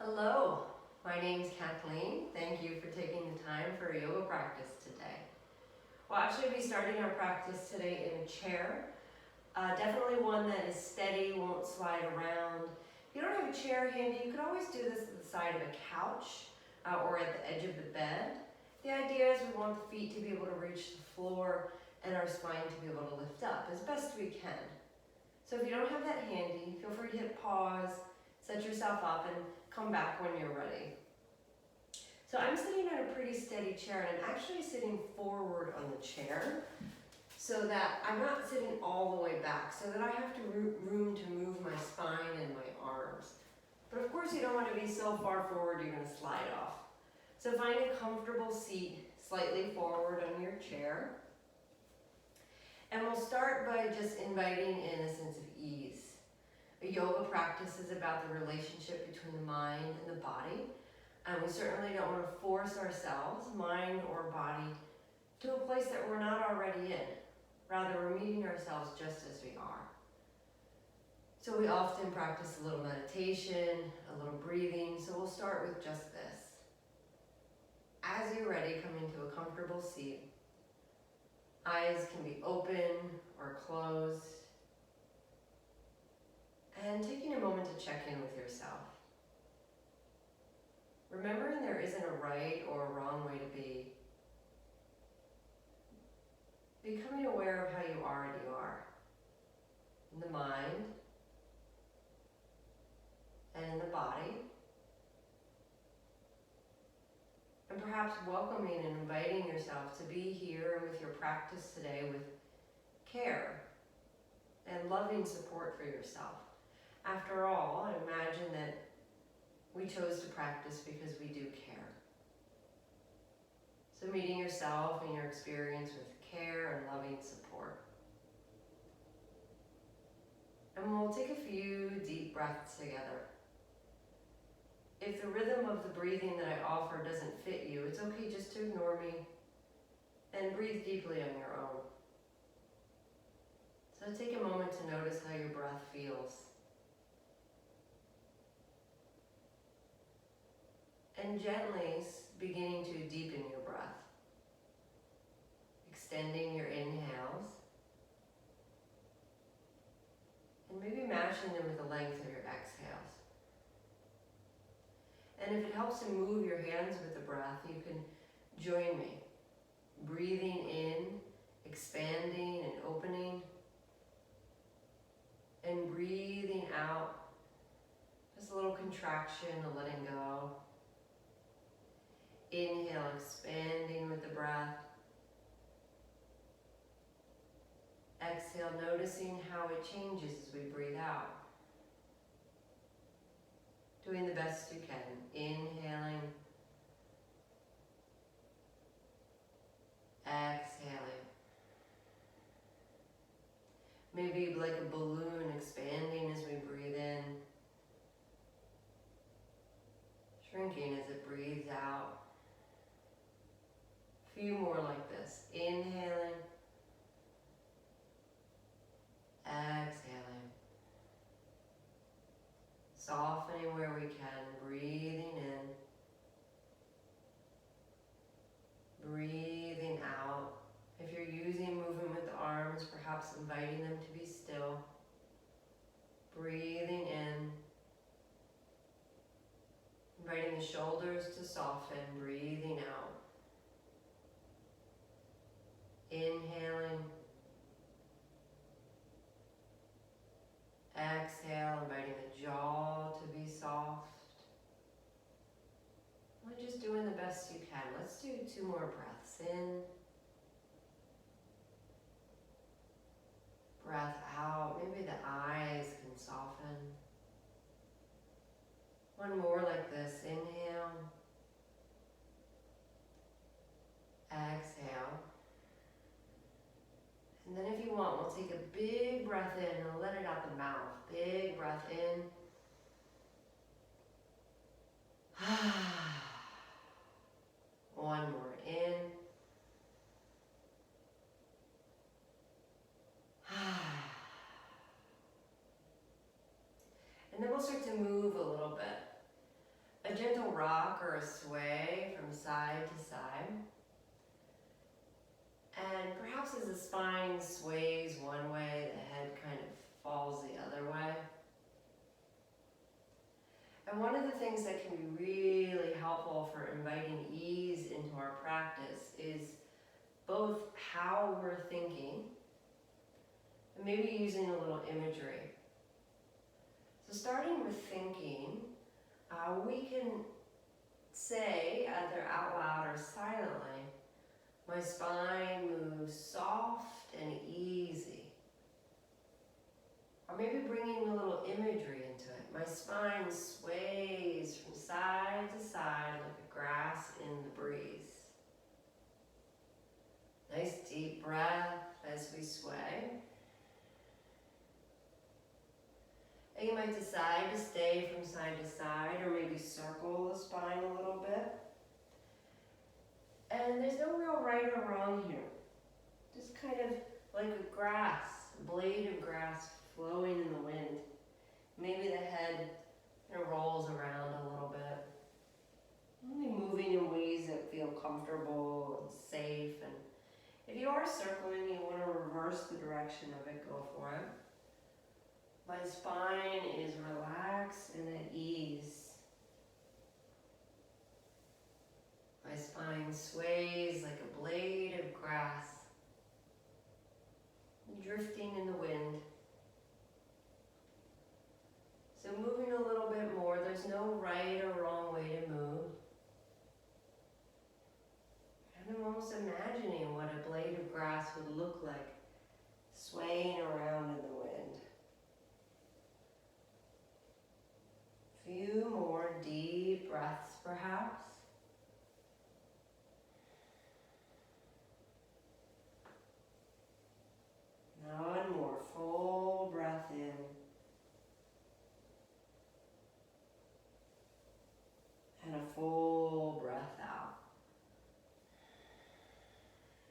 Hello, my name's Kathleen. Thank you for taking the time for a yoga practice today. We'll actually be starting our practice today in a chair. Definitely one that is steady, won't slide around. If you don't have a chair handy, you can always do this at the side of a couch or at the edge of the bed. The idea is we want the feet to be able to reach the floor and our spine to be able to lift up as best we can. So if you don't have that handy, feel free to hit pause, set yourself up, and come back when you're ready. So I'm sitting in a pretty steady chair, and I'm actually sitting forward on the chair so that I'm not sitting all the way back, so that I have room to move my spine and my arms. But of course you don't want to be so far forward you're going to slide off. So find a comfortable seat slightly forward on your chair. And we'll start by just inviting in a sense of ease. A yoga practice is about the relationship between the mind and the body. And we certainly don't want to force ourselves, mind or body, to a place that we're not already in. Rather, we're meeting ourselves just as we are. So we often practice a little meditation, a little breathing, so we'll start with just this. As you're ready, come into a comfortable seat. Eyes can be open or closed. And taking a moment to check in with yourself. Remembering there isn't a right or a wrong way to be. Becoming aware of how you already are. In the mind, and in the body. And perhaps welcoming and inviting yourself to be here with your practice today with care and loving support for yourself. After all, I imagine that we chose to practice because we do care. So meeting yourself and your experience with care and loving support. And we'll take a few deep breaths together. If the rhythm of the breathing that I offer doesn't fit you, it's okay just to ignore me and breathe deeply on your own. So take a moment to notice how your breath feels. And gently beginning to deepen your breath. Extending your inhales. And maybe matching them with the length of your exhales. And if it helps to move your hands with the breath, you can join me. Breathing in, expanding and opening. And breathing out. Just a little contraction, a letting go. Inhale, expanding with the breath. Exhale, noticing how it changes as we breathe out. Doing the best you can. Inhaling. Exhaling. Maybe like a balloon expanding as we breathe in. Shrinking as it breathes out. A few more like this. Inhaling. Exhaling. Softening where we can. Breathing in. Breathing out. If you're using movement with the arms, perhaps inviting them to be still. Breathing in. Inviting the shoulders to soften. Breathing out. Inhaling. Exhale, inviting the jaw to be soft. We're just doing the best you can. Let's do 2 more breaths in. Breath out. Maybe the eyes can soften. 1 more like this. Inhale. Exhale. And then if you want, we'll take a big breath in and let it out the mouth. Big breath in. One more in. And then we'll start to move a little bit. rock or a sway from side to side. And perhaps as the spine sways one way, the head kind of falls the other way. And one of the things that can be really helpful for inviting ease into our practice is both how we're thinking and maybe using a little imagery. So starting with thinking, we can say either out loud or silently, my spine moves soft and easy. Or maybe bringing a little imagery into it. My spine sways from side to side like a grass in the breeze. Nice deep breath as we sway. And you might decide to stay from side to side or maybe circle the spine a little bit. And there's no real right or wrong here. Just kind of like a grass, a blade of grass flowing in the wind. Maybe the head kind of rolls around a little bit. Only moving in ways that feel comfortable and safe. And if you are circling, you want to reverse the direction of it, go for it. My spine is relaxed and at ease. My spine sways like a blade of grass, drifting in the wind. So moving a little bit more, there's no right or wrong way to move. And I'm almost imagining what a blade of grass would look like, swaying around in the wind. Few more deep breaths, perhaps. Now one more full breath in. And a full breath out.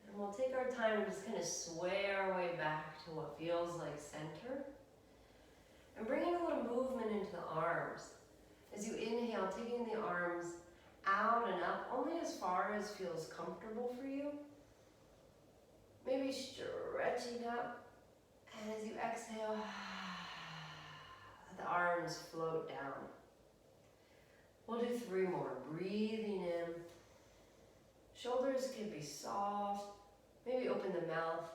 And we'll take our time and just kind of sway our way back to what feels like center. And bringing a little movement into the arms. As you inhale, taking the arms out and up, only as far as feels comfortable for you. Maybe stretching up. And as you exhale, let the arms float down. We'll do 3 more. Breathing in. Shoulders can be soft. Maybe open the mouth.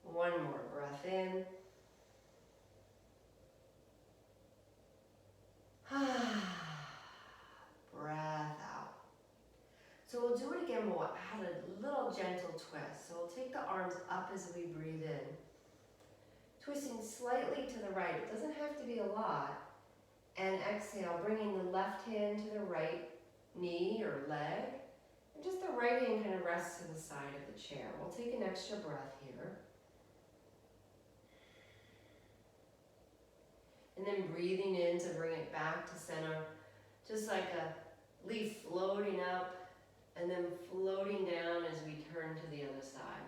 One more breath in. Breath out. So we'll do it again, but we'll add a little gentle twist. So we'll take the arms up as we breathe in. Twisting slightly to the right. It doesn't have to be a lot. And exhale, bringing the left hand to the right knee or leg. And just the right hand kind of rests to the side of the chair. We'll take an extra breath here. And then breathing in to bring it back to center. Just like a leaf floating up and then floating down as we turn to the other side.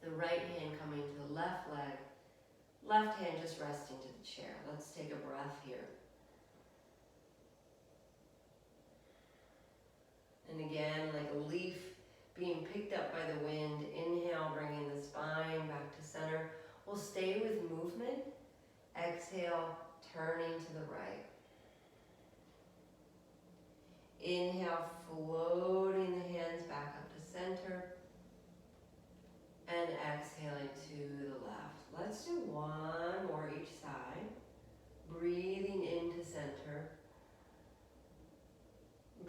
The right hand coming to the left leg. Left hand just resting to the chair. Let's take a breath here. And again, like a leaf being picked up by the wind. Inhale, bringing the spine back to center. We'll stay with movement. Exhale, turning to the right. Inhale, floating the hands back up to center. And exhaling to the left. Let's do 1 more each side. Breathing into center.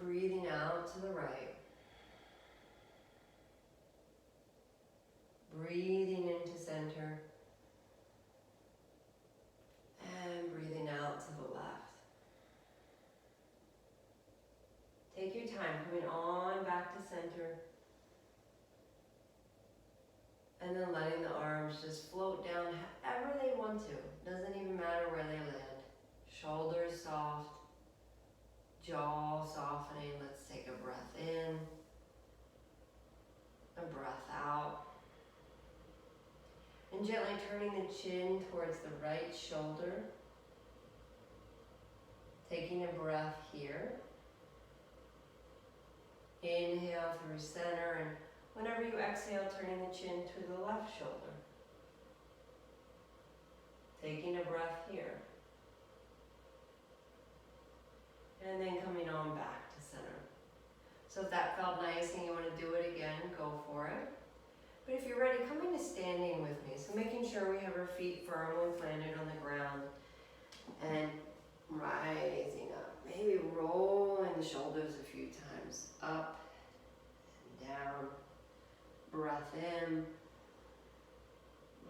Breathing out to the right. Breathing into center. And breathing out to the left. Take your time, coming on back to center. And then letting the arms just float down however they want to. Doesn't even matter where they land. Shoulders soft. Jaw softening. Let's take a breath in. A breath out. And gently turning the chin towards the right shoulder. Taking a breath here. Inhale through center, and whenever you exhale, turning the chin to the left shoulder. Taking a breath here. And then coming on back to center. So if that felt nice and you want to do it again, go for it. But if you're ready, come into standing with me. So making sure we have our feet firmly planted on the ground and rising up. Maybe rolling the shoulders a few times. Up and down. Breath in.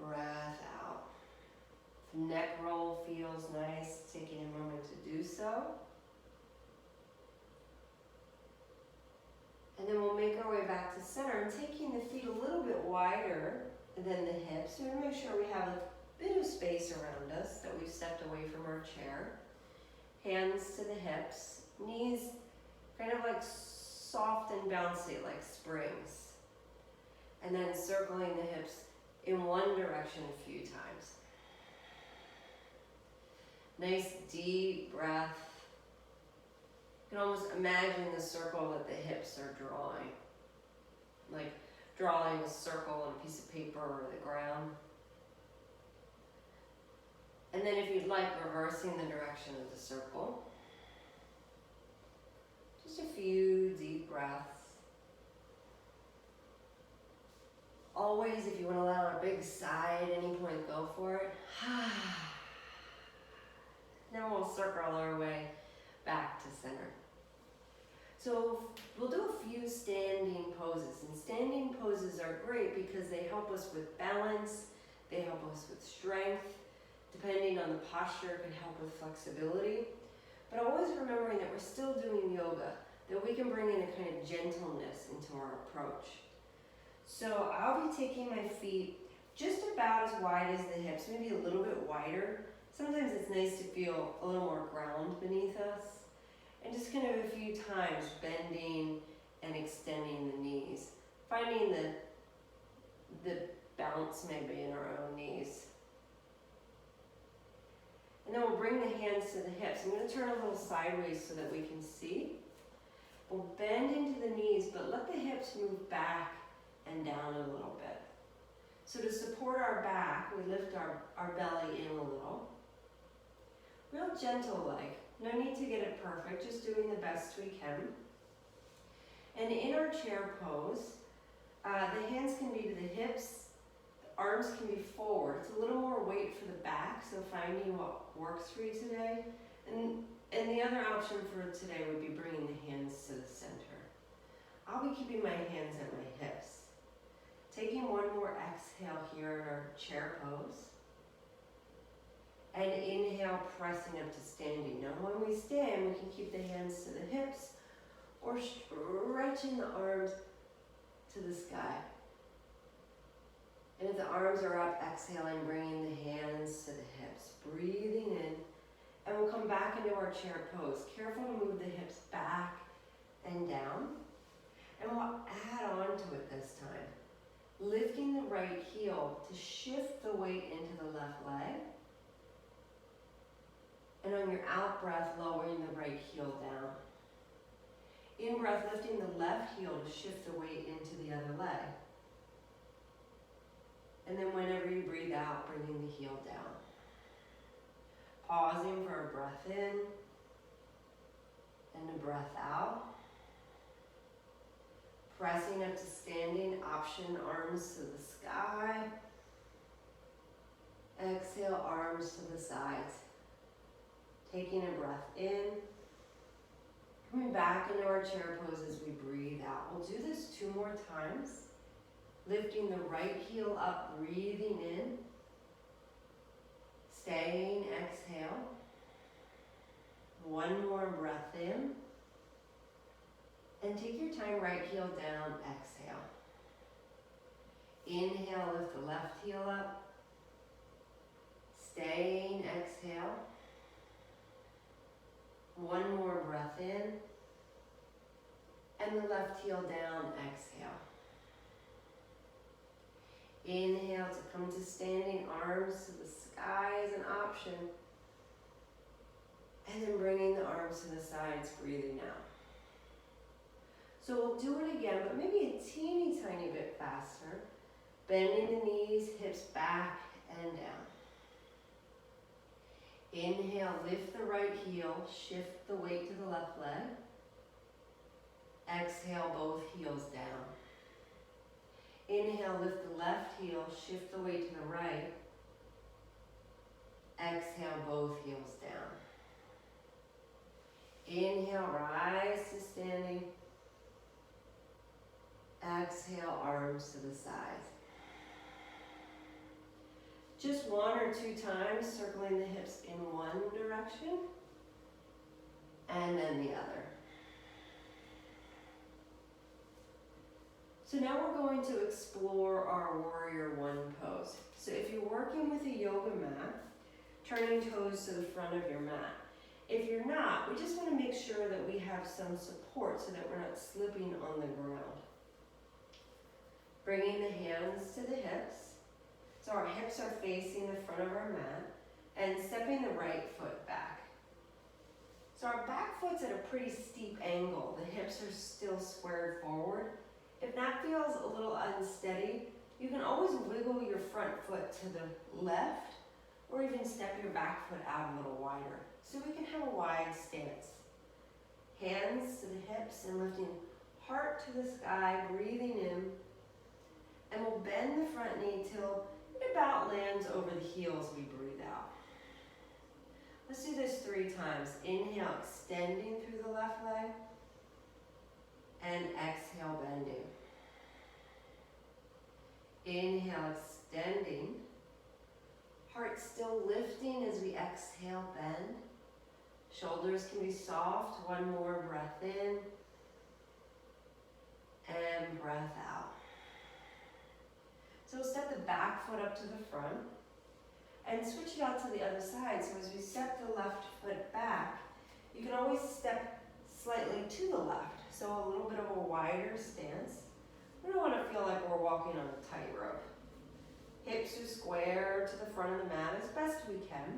Breath out. If neck roll feels nice, taking a moment to do so. And then we'll make our way back to center and taking the feet a little bit wider than the hips. So we make sure we have a bit of space around us, that we've stepped away from our chair. Hands to the hips, knees kind of like soft and bouncy like springs. And then circling the hips in one direction a few times. Nice deep breath. You can almost imagine the circle that the hips are drawing. Like drawing a circle on a piece of paper or the ground. And then if you'd like, reversing the direction of the circle. Just a few deep breaths. Always, if you want to let out a big sigh at any point, go for it. Then we'll circle our way back to center. So we'll do a few standing poses, and standing poses are great because they help us with balance, they help us with strength, depending on the posture, it can help with flexibility. But always remembering that we're still doing yoga, that we can bring in a kind of gentleness into our approach. So I'll be taking my feet just about as wide as the hips, maybe a little bit wider. Sometimes it's nice to feel a little more ground beneath us. And just kind of a few times bending and extending the knees. Finding the bounce maybe in our own knees. And then we'll bring the hands to the hips. I'm going to turn a little sideways so that we can see. We'll bend into the knees, but let the hips move back and down a little bit. So to support our back, we lift our belly in a little. Real gentle like. No need to get it perfect, just doing the best we can. And in our chair pose, the hands can be to the hips, the arms can be forward. It's a little more weight for the back, so finding what works for you today. And the other option for today would be bringing the hands to the center. I'll be keeping my hands at my hips. Taking one more exhale here in our chair pose. And inhale, pressing up to standing. Now when we stand, we can keep the hands to the hips or stretching the arms to the sky. And if the arms are up, exhaling, bringing the hands to the hips. Breathing in, and we'll come back into our chair pose. Careful to move the hips back and down. And we'll add on to it this time. Lifting the right heel to shift the weight into the left leg. And on your out breath, lowering the right heel down. In breath, lifting the left heel to shift the weight into the other leg. And then whenever you breathe out, bringing the heel down. Pausing for a breath in and a breath out. Pressing up to standing, option arms to the sky. Exhale, arms to the sides. Taking a breath in. Coming back into our chair pose as we breathe out. We'll do this 2 more times. Lifting the right heel up, breathing in. Staying, exhale. 1 more breath in. And take your time, right heel down, exhale. Inhale, lift the left heel up. Staying, exhale. 1 more breath in. And the left heel down, exhale. Inhale to come to standing, arms to the sky is an option. And then bringing the arms to the sides, breathing out. So we'll do it again, but maybe a teeny tiny bit faster. Bending the knees, hips back and down. Inhale, lift the right heel, shift the weight to the left leg. Exhale, both heels down. Inhale, lift the left heel, shift the weight to the right. Exhale, both heels down. Inhale, rise to standing. Exhale, arms to the sides. Just 1 or 2 times, circling the hips in one direction and then the other. So now we're going to explore our Warrior One pose. So if you're working with a yoga mat, turning toes to the front of your mat. If you're not, we just want to make sure that we have some support so that we're not slipping on the ground. Bringing the hands to the hips. So our hips are facing the front of our mat and stepping the right foot back. So our back foot's at a pretty steep angle. The hips are still squared forward. If that feels a little unsteady, you can always wiggle your front foot to the left or even step your back foot out a little wider. So we can have a wide stance. Hands to the hips and lifting heart to the sky, breathing in. And we'll bend the front knee till it about lands over the heels we breathe out. Let's do this 3 times. Inhale, extending through the left leg. And exhale, bending. Inhale, extending. Heart still lifting as we exhale, bend. Shoulders can be soft. 1 more breath in. And breath out. So we'll step the back foot up to the front and switch it out to the other side. So as we step the left foot back, you can always step slightly to the left. So a little bit of a wider stance. We don't want to feel like we're walking on a tightrope. Hips are square to the front of the mat as best we can.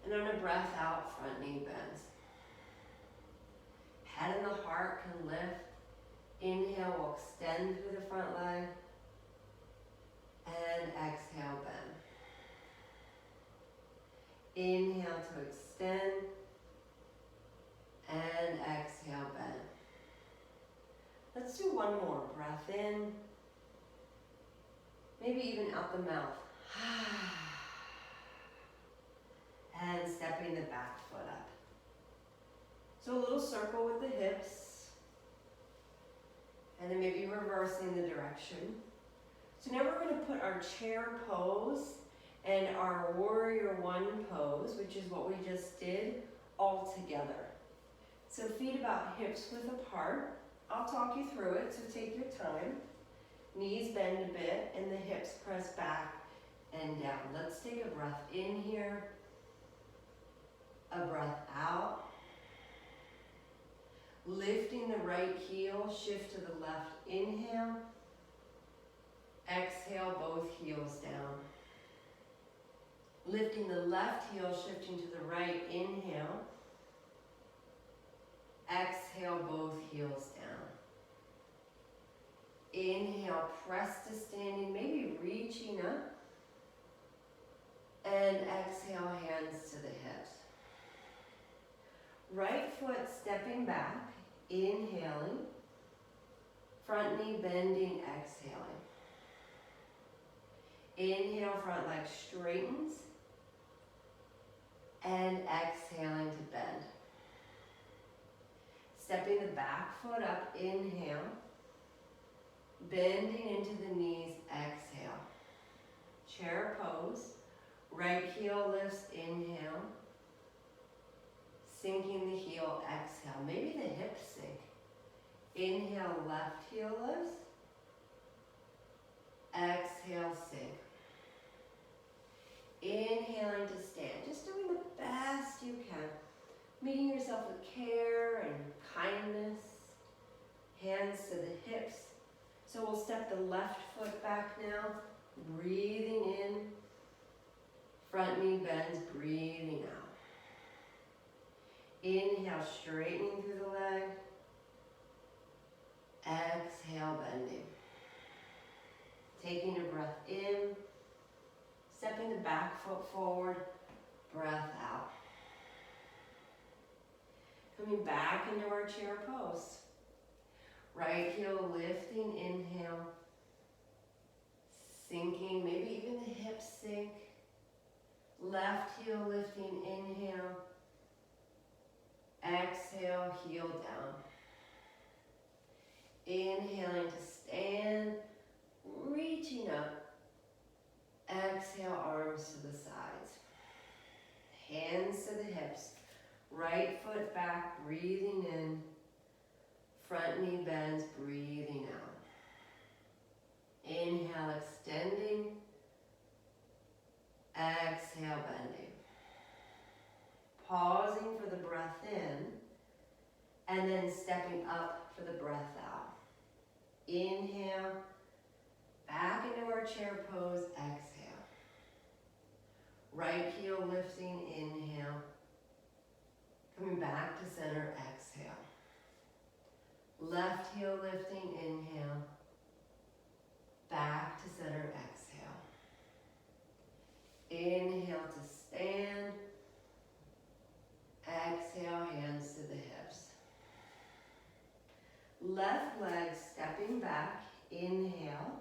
And on a breath out, front knee bends. Head and the heart can lift. Inhale, we'll extend through the front leg. And exhale, bend. Inhale to extend. And exhale, bend. Let's do 1 more. Breath in. Maybe even out the mouth. And stepping the back foot up. So a little circle with the hips. And then maybe reversing the direction. So now we're going to put our chair pose and our Warrior One pose, which is what we just did, all together. So feet about hips width apart. I'll talk you through it, so take your time. Knees bend a bit and the hips press back and down. Let's take a breath in here, a breath out. Lifting the right heel, shift to the left, inhale. Exhale, both heels down. Lifting the left heel, shifting to the right, inhale. Exhale, both heels down. Inhale, press to standing, maybe reaching up. And exhale, hands to the hips. Right foot stepping back, inhaling. Front knee bending, exhaling. Inhale, front leg straightens. And exhaling to bend. Stepping the back foot up, inhale. Bending into the knees, exhale. Chair pose. Right heel lifts, inhale. Sinking the heel, exhale. Maybe the hips sink. Inhale, left heel lifts. Exhale, sink. Inhaling to stand. Just doing the best you can. Meeting yourself with care and kindness. Hands to the hips. So we'll step the left foot back now. Breathing in. Front knee bends, breathing out. Inhale, straightening through the leg. Exhale, bending. Taking a breath in, stepping the back foot forward, breath out. Coming back into our chair pose. Right heel lifting, inhale. Sinking, maybe even the hips sink. Left heel lifting, inhale. Exhale, heel down. Inhaling to stand, reaching up. Exhale, arms to the sides. Hands to the hips. Right foot back, breathing in. Front knee bends, breathing out. Inhale, extending. Exhale, bending. Pausing for the breath in, and then stepping up for the breath out. Inhale, back into our chair pose, exhale. Right heel lifting, inhale. Coming back to center, exhale. Left heel lifting, inhale. Back to center, exhale. Inhale to stand. Exhale, hands to the hips. Left leg stepping back, inhale.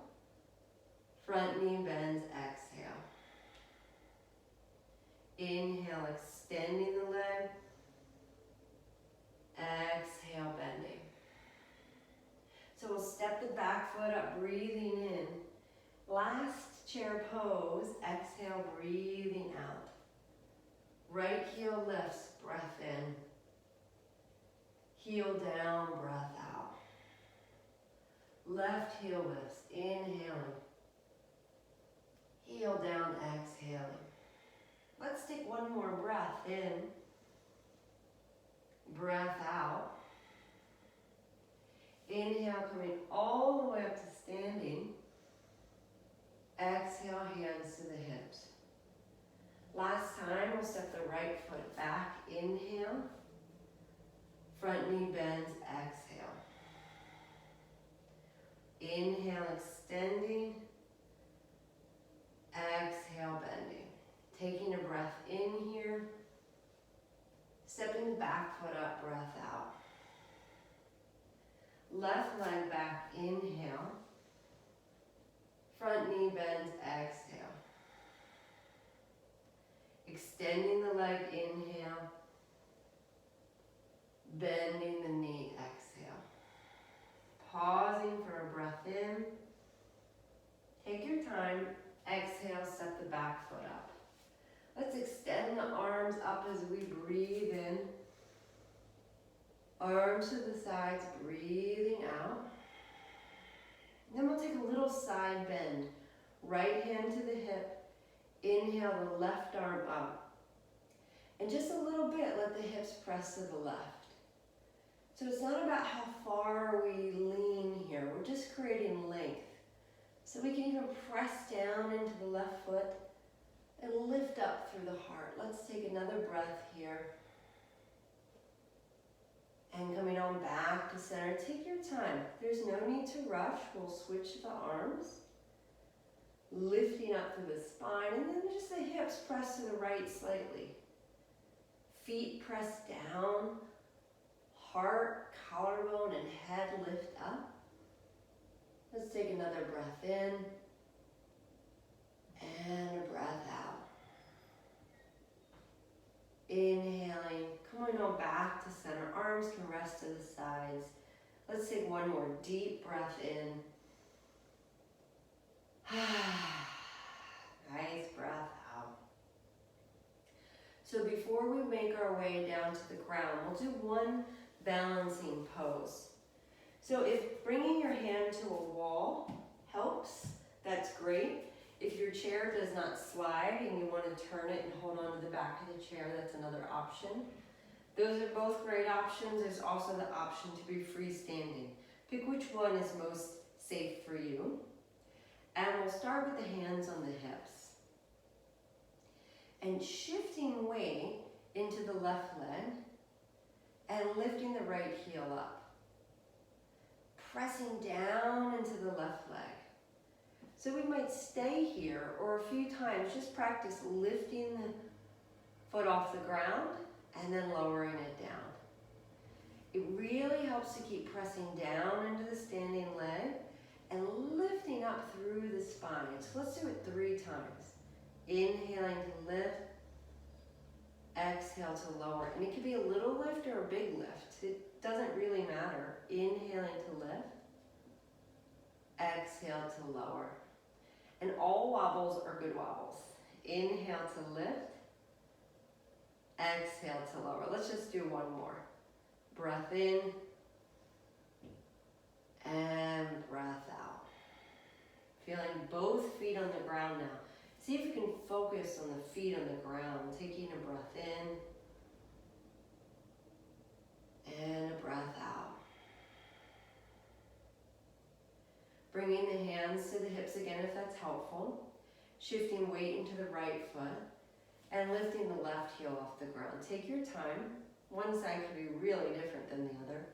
Front knee bends, exhale. Inhale, extending the leg. Exhale, bending. So we'll step the back foot up, breathing in. Last chair pose, exhale, breathing out. Right heel lifts, breath in. Heel down, breath out. Left heel lifts, inhaling. Heel down, exhaling. Let's take one more breath in. Breath out. Inhale, coming all the way up to standing. Exhale, hands to the hips. Last time, we'll step the right foot back. Inhale. Front knee bends, exhale. Inhale, extending. Exhale, bending. Taking a breath in here. Stepping the back foot up, breath out. Left leg back, inhale. Front knee bends, exhale. Extending the leg, inhale. Bending the knee, exhale. Pausing for a breath in. Take your time. Exhale, step the back foot up. Let's extend the arms up as we breathe in. Arms to the sides, breathing out. Then we'll take a little side bend. Right hand to the hip. Inhale the left arm up. And just a little bit, let the hips press to the left. So it's not about how far we lean here. We're just creating length. So we can even press down into the left foot and lift up through the heart. Let's take another breath here. And coming on back to center, take your time. There's no need to rush. We'll switch the arms. Lifting up through the spine, and then just the hips press to the right slightly. Feet press down. Heart, collarbone, and head lift up. Let's take another breath in. And a breath out. Inhaling, coming on back to center. Arms can rest to the sides. Let's take one more deep breath in. Nice breath out. So before we make our way down to the ground, we'll do one balancing pose. So if bringing your hand to a wall helps, that's great. If your chair does not slide and you want to turn it and hold on to the back of the chair, that's another option. Those are both great options. There's also the option to be freestanding. Pick which one is most safe for you. And we'll start with the hands on the hips. And shifting weight into the left leg. and lifting the right heel up. Pressing down into the left leg. So we might stay here, or a few times just practice lifting the foot off the ground and then lowering it down. It really helps to keep pressing down into the standing leg and lifting up through the spine. So let's do it 3 times. Inhaling to lift, exhale to lower. And it could be a little lift or a big lift. It doesn't really matter. Inhaling to lift, exhale to lower. And all wobbles are good wobbles. Inhale to lift, exhale to lower. Let's just do one more. Breath in, and breath out. Feeling both feet on the ground now. See if you can focus on the feet on the ground. Taking a breath in, and a breath out. Bringing the hands to the hips again if that's helpful. Shifting weight into the right foot and lifting the left heel off the ground. Take your time. One side can be really different than the other.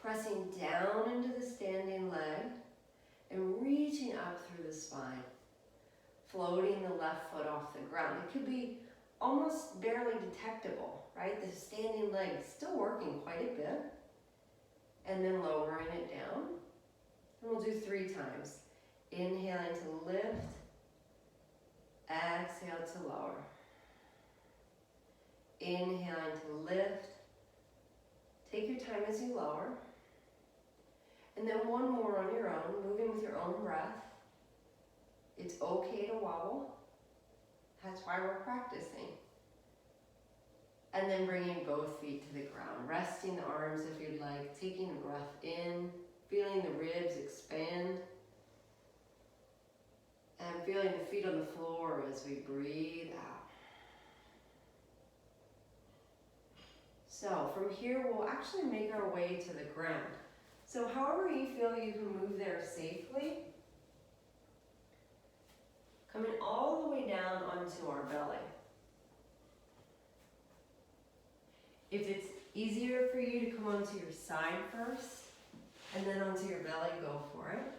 Pressing down into the standing leg and reaching up through the spine. Floating the left foot off the ground. It could be almost barely detectable, right? The standing leg still working quite a bit. And then lowering it down. And we'll do 3 times. Inhaling to lift, exhale to lower. Inhaling to lift. Take your time as you lower. And then one more on your own, moving with your own breath. It's okay to wobble. That's why we're practicing. And then bringing both feet to the ground. Resting the arms if you'd like. Taking a breath in. Feeling the ribs expand. And feeling the feet on the floor as we breathe out. So from here, we'll actually make our way to the ground. So however you feel you can move there safely. Coming all the way down onto our belly. If it's easier for you to come onto your side first, and then onto your belly, go for it.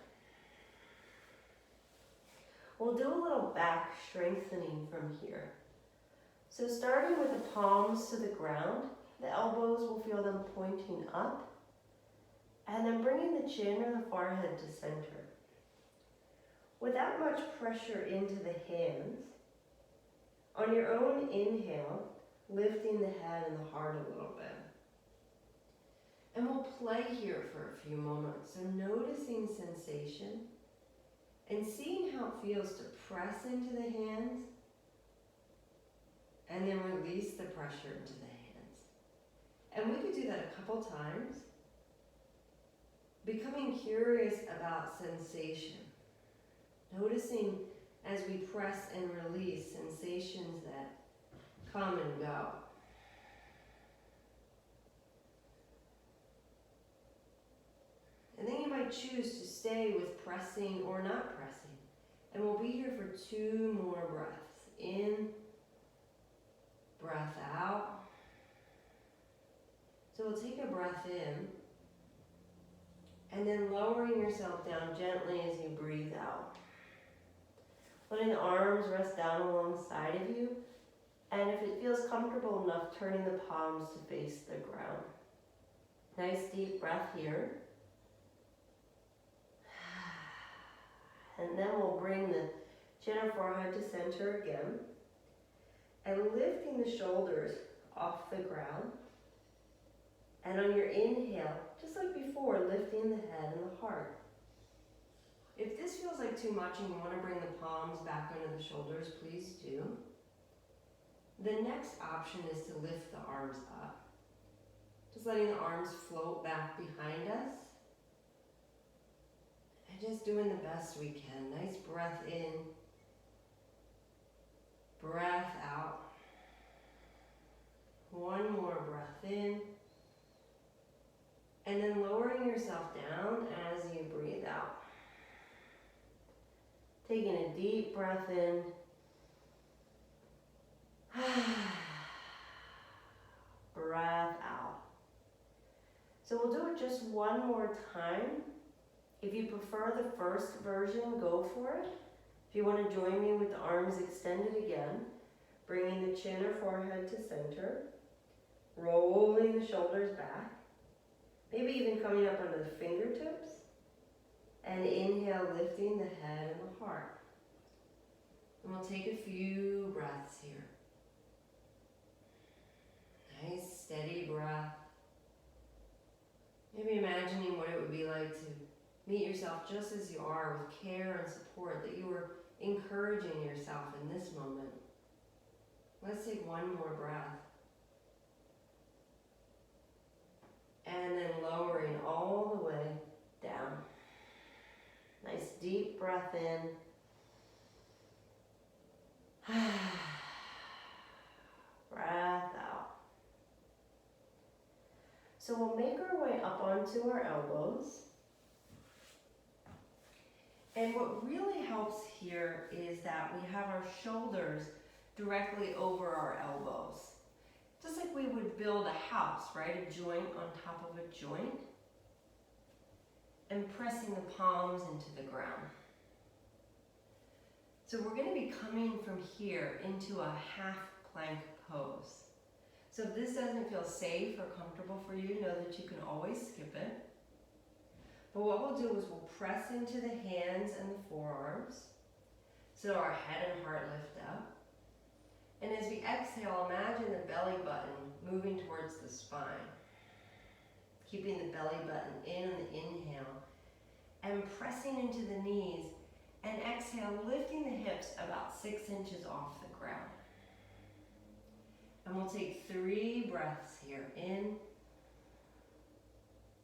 We'll do a little back strengthening from here. So starting with the palms to the ground, the elbows will feel them pointing up, and then bringing the chin or the forehead to center. Without much pressure into the hands, on your own inhale, lifting the head and the heart a little bit. And we'll play here for a few moments. So noticing sensation and seeing how it feels to press into the hands and then release the pressure into the hands. And we could do that a couple times. Becoming curious about sensation. Noticing as we press and release sensations that come and go. And then you might choose to stay with pressing or not pressing. And we'll be here for 2 more breaths. In, breath out. So we'll take a breath in. And then lowering yourself down gently as you breathe out. Letting the arms rest down alongside of you. And if it feels comfortable enough, turning the palms to face the ground. Nice deep breath here. And then we'll bring the chin or forehead to center again. And lifting the shoulders off the ground. And on your inhale, just like before, lifting the head and the heart. If this feels like too much and you want to bring the palms back under the shoulders, please do. The next option is to lift the arms up. Just letting the arms float back behind us. And just doing the best we can. Nice breath in. Breath out. One more breath in. And then lowering yourself down as you breathe out. Taking a deep breath in. Breath out. So we'll do it just one more time. If you prefer the first version, go for it. If you want to join me with the arms extended again, bringing the chin or forehead to center, rolling the shoulders back, maybe even coming up onto the fingertips, and inhale, lifting the head and the heart. And we'll take a few breaths here. Nice, steady breath. Maybe imagining what it would be like to meet yourself just as you are, with care and support, that you were encouraging yourself in this moment. Let's take one more breath. And then lowering all the way down. Nice deep breath in. Breath out. So we'll make our way up onto our elbows. And what really helps here is that we have our shoulders directly over our elbows. Just like we would build a house, right? A joint on top of a joint. And pressing the palms into the ground. So we're going to be coming from here into a half plank pose. So if this doesn't feel safe or comfortable for you, know that you can always skip it. But what we'll do is we'll press into the hands and the forearms so our head and heart lift up. And as we exhale, imagine the belly button moving towards the spine. Keeping the belly button in on the inhale and pressing into the knees, and exhale, lifting the hips about 6 inches off the ground. And we'll take 3 breaths here. In,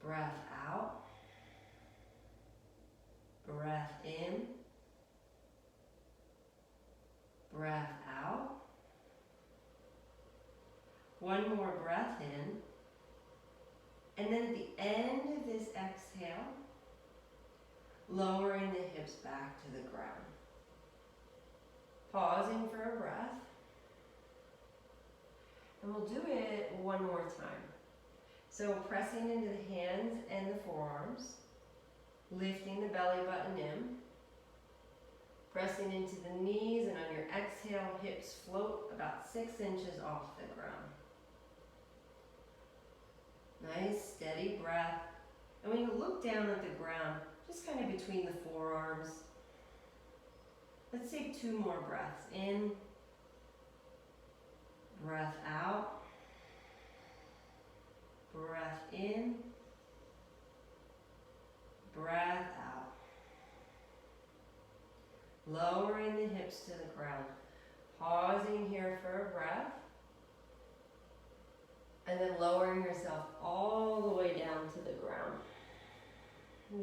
breath out, breath in, breath out. One more breath in. And then at the end of this exhale, lowering the hips back to the ground. Pausing for a breath. And we'll do it one more time. So pressing into the hands and the forearms, lifting the belly button in, pressing into the knees, and on your exhale, hips float about 6 inches off the ground. Nice, steady breath. And when you look down at the ground, just kind of between the forearms. Let's take 2 more breaths. In, breath out, breath in, breath out. Lowering the hips to the ground. Pausing here for a breath. And then lowering yourself all the way down to the ground.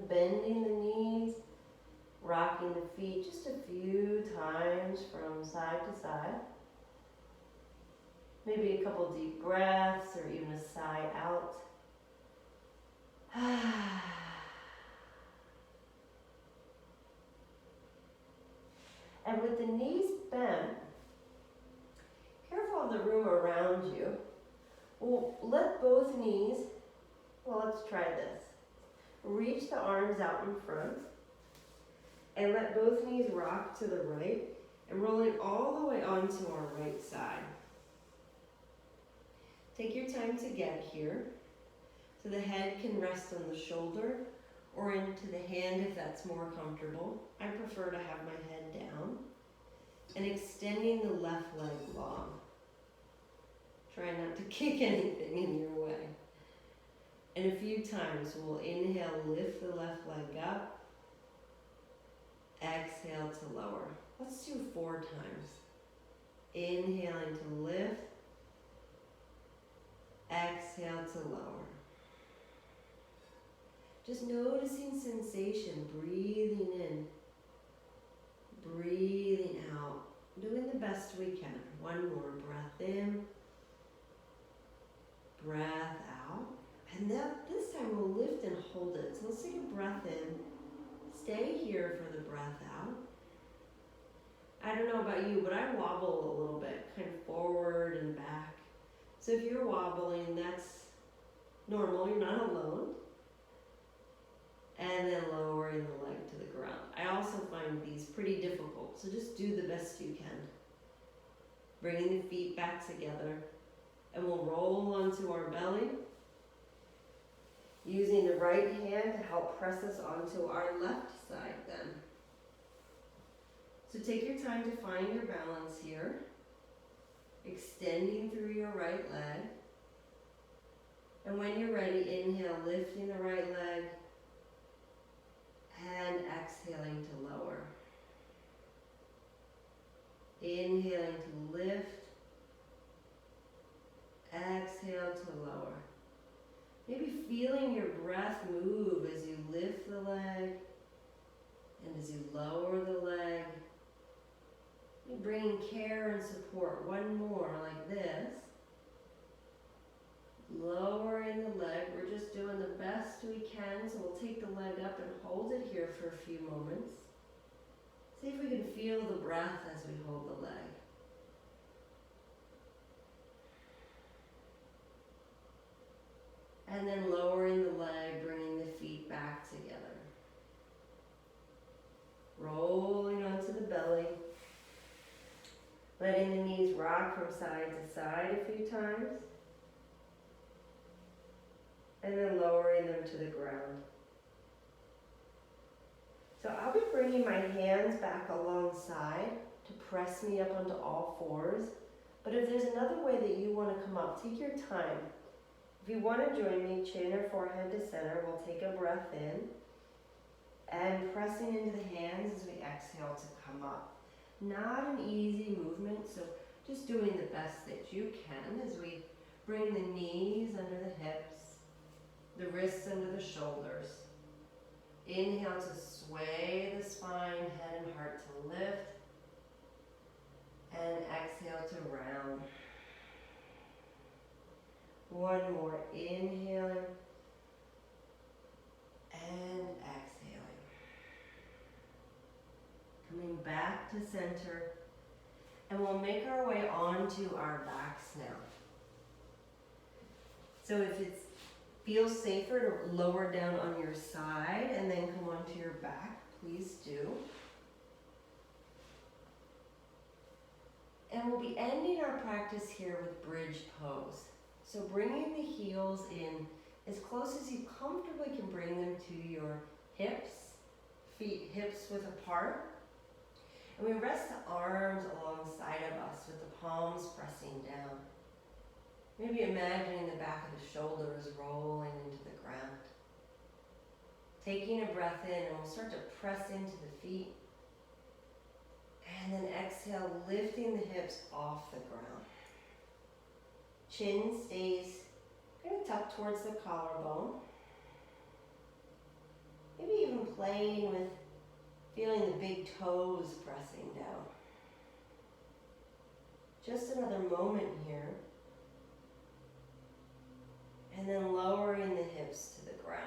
Bending the knees, rocking the feet just a few times from side to side. Maybe a couple deep breaths or even a sigh out. And with the knees bent, careful of the room around you. We'll let both knees, let's try this. Reach the arms out in front and let both knees rock to the right and rolling all the way onto our right side. Take your time to get here so the head can rest on the shoulder or into the hand if that's more comfortable. I prefer to have my head down and extending the left leg long. Try not to kick anything in your way. And a few times we'll inhale, lift the left leg up. Exhale to lower. Let's do 4 times. Inhaling to lift. Exhale to lower. Just noticing sensation, breathing in, breathing out. Doing the best we can. One more breath in. Breath out. And this time we'll lift and hold it. So let's take a breath in. Stay here for the breath out. I don't know about you, but I wobble a little bit, kind of forward and back. So if you're wobbling, that's normal, you're not alone. And then lowering the leg to the ground. I also find these pretty difficult, so just do the best you can. Bringing the feet back together, and we'll roll onto our belly, using the right hand to help press us onto our left side then. So take your time to find your balance here, extending through your right leg. And when you're ready, inhale, lifting the right leg, and exhaling to lower. Inhaling to lift, exhale to lower. Maybe feeling your breath move as you lift the leg and as you lower the leg. Bringing care and support. One more like this. Lowering the leg. We're just doing the best we can, so we'll take the leg up and hold it here for a few moments. See if we can feel the breath as we hold the leg. And then lowering the leg, bringing the feet back together. Rolling onto the belly. Letting the knees rock from side to side a few times. And then lowering them to the ground. So I'll be bringing my hands back alongside to press me up onto all fours. But if there's another way that you want to come up, take your time. If you want to join me, chin or forehead to center, we'll take a breath in. And pressing into the hands as we exhale to come up. Not an easy movement, so just doing the best that you can as we bring the knees under the hips, the wrists under the shoulders. Inhale to sway the spine, head and heart to lift. And exhale to round. One more, inhaling and exhaling. Coming back to center, and we'll make our way onto our backs now. So if it feels safer to lower down on your side and then come onto your back, please do. And we'll be ending our practice here with bridge pose. So bringing the heels in as close as you comfortably can bring them to your hips, feet hips width apart. And we rest the arms alongside of us with the palms pressing down. Maybe imagining the back of the shoulders rolling into the ground. Taking a breath in, and we'll start to press into the feet. And then exhale, lifting the hips off the ground. Chin stays kind of tucked towards the collarbone. Maybe even playing with feeling the big toes pressing down. Just another moment here. And then lowering the hips to the ground.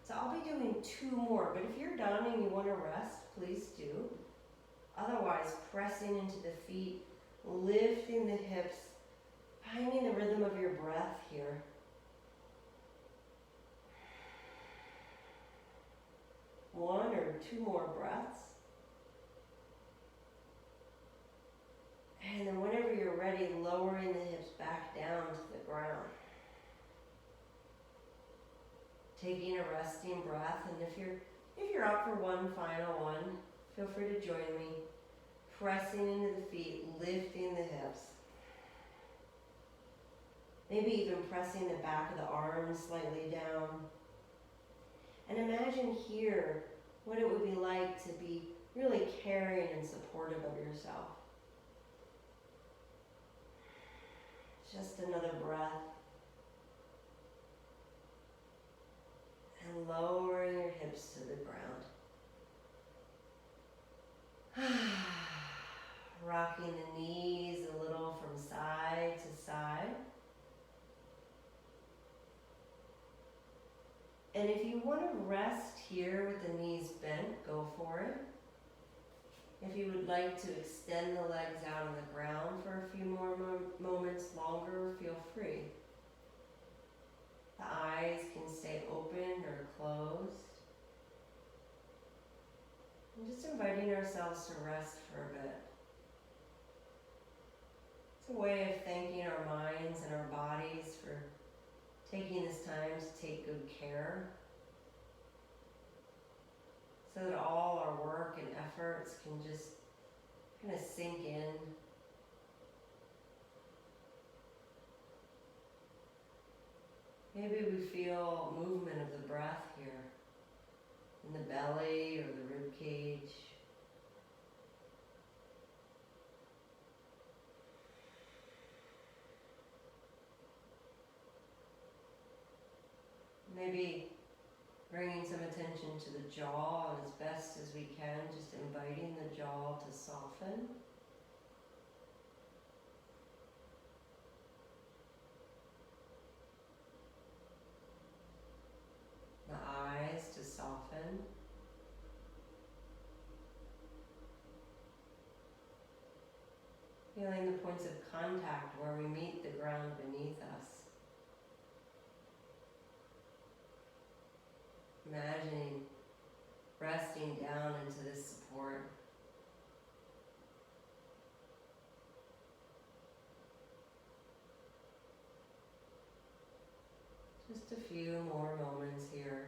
So I'll be doing 2 more, but if you're done and you want to rest, please do. Otherwise, pressing into the feet, lifting the hips, finding the rhythm of your breath here. One or 2 more breaths. And then whenever you're ready, lowering the hips back down to the ground. Taking a resting breath, and if you're up for one final one, feel free to join me. Pressing into the feet, lifting the hips. Maybe even pressing the back of the arms slightly down. And imagine here what it would be like to be really caring and supportive of yourself. Just another breath. And lowering your hips to the ground. Rocking the knees a little from side to side. And if you want to rest here with the knees bent, go for it. If you would like to extend the legs out on the ground for a few more moments longer, feel free. The eyes can stay open or closed. And just inviting ourselves to rest for a bit. It's a way of thanking our minds and our bodies for taking this time to take good care, so that all our work and efforts can just kind of sink in. Maybe we feel movement of the breath here, in the belly or the rib cage. Maybe bringing some attention to the jaw, and as best as we can, just inviting the jaw to soften. The eyes to soften. Feeling the points of contact where we meet the ground beneath us. Imagining resting down into this support. Just a few more moments here.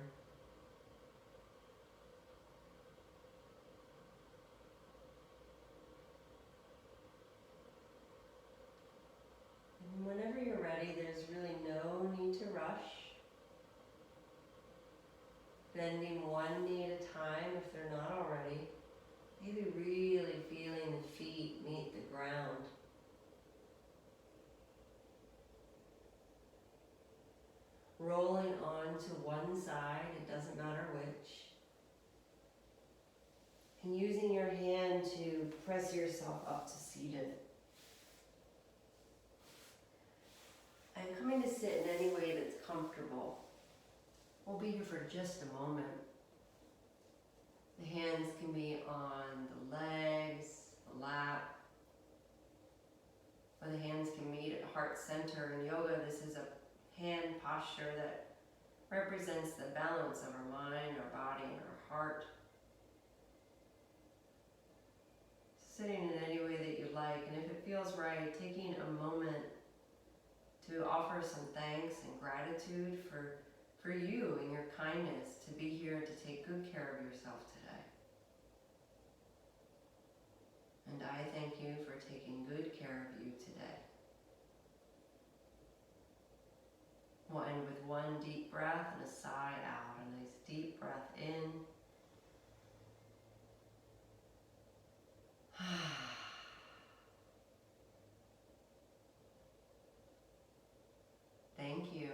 And whenever you're ready, there's really no need to rush. Bending one knee at a time if they're not already. Maybe really feeling the feet meet the ground. Rolling on to one side, it doesn't matter which. And using your hand to press yourself up to seated. I'm coming to sit in any way that's comfortable. We'll be here for just a moment. The hands can be on the legs, the lap, or the hands can meet at heart center. In yoga, this is a hand posture that represents the balance of our mind, our body, and our heart. Sitting in any way that you like, and if it feels right, taking a moment to offer some thanks and gratitude for you and your kindness to be here to take good care of yourself today. And I thank you for taking good care of you today. We'll end with one deep breath and a sigh out. A nice deep breath in. Thank you.